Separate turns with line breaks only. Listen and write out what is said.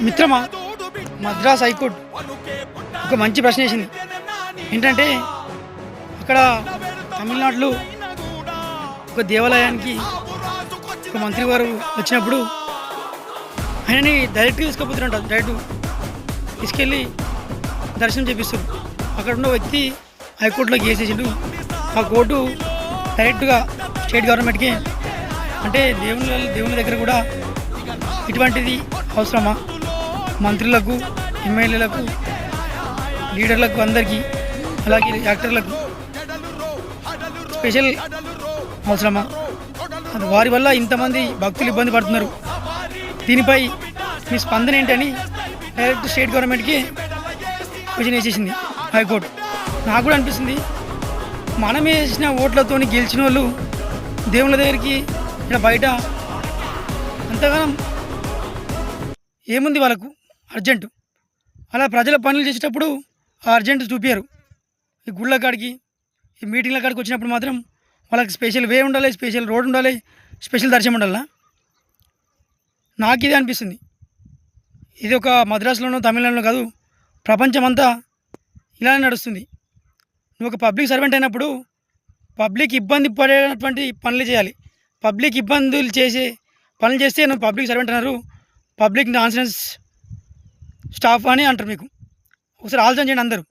మిత్రమా, మద్రాస్ హైకోర్టు ఒక మంచి ప్రశ్న వేసింది. ఏంటంటే అక్కడ తమిళనాడులో ఒక దేవాలయానికి ఒక మంత్రి గారు వచ్చినప్పుడు ఆయనని డైరెక్ట్గా తీసుకుపోతున్నట్టు, డైరెక్ట్ తీసుకెళ్ళి దర్శనం చేపిస్తారు. అక్కడ ఉన్న వ్యక్తి హైకోర్టులో కేసు వేసిండు. ఆ కోర్టు డైరెక్ట్గా స్టేట్ గవర్నమెంట్కి, అంటే దేవుని దగ్గర కూడా ఇటువంటిది అవసరమా, మంత్రులకు, ఎమ్మెల్యేలకు, లీడర్లకు, అందరికీ, అలాగే యాక్టర్లకు స్పెషల్ అవసరమా, అది వారి వల్ల ఇంతమంది భక్తులు ఇబ్బంది పడుతున్నారు, దీనిపై మీ స్పందన ఏంటని డైరెక్ట్ స్టేట్ గవర్నమెంట్కి క్వశ్చన్ వేసేసింది హైకోర్టు. నాకు కూడా అనిపిస్తుంది, మనం వేసిన ఓట్లతో గెలిచిన వాళ్ళు దేవుళ్ళ దగ్గరికి ఇక్కడ బయట అంతగానం ఏముంది వాళ్ళకు అర్జెంటు, అలా ప్రజల పనులు చేసేటప్పుడు ఆ అర్జెంటు చూపించారు. ఈ గుళ్ళ కాడికి, ఈ మీటింగ్ల కాడికి వచ్చినప్పుడు మాత్రం వాళ్ళకి స్పెషల్ వే ఉండాలి, స్పెషల్ రోడ్ ఉండాలి, స్పెషల్ దర్శనం ఉండాలి. నాకు ఇదే అనిపిస్తుంది. ఇది ఒక మద్రాసులోనో తమిళనాడులో కాదు, ప్రపంచమంతా ఇలానే నడుస్తుంది. నువ్వు ఒక పబ్లిక్ సర్వెంట్ అయినప్పుడు పబ్లిక్ ఇబ్బంది పడేటువంటి పనులు చేయాలి. పబ్లిక్ ఇబ్బందులు చేసే పనులు చేస్తే నువ్వు పబ్లిక్ సర్వెంట్ అన్నారు, పబ్లిక్ నాన్సెన్స్ స్టాఫ్ అని అంటారు. మీకు ఒకసారి ఆలోచన చేయండి అందరూ.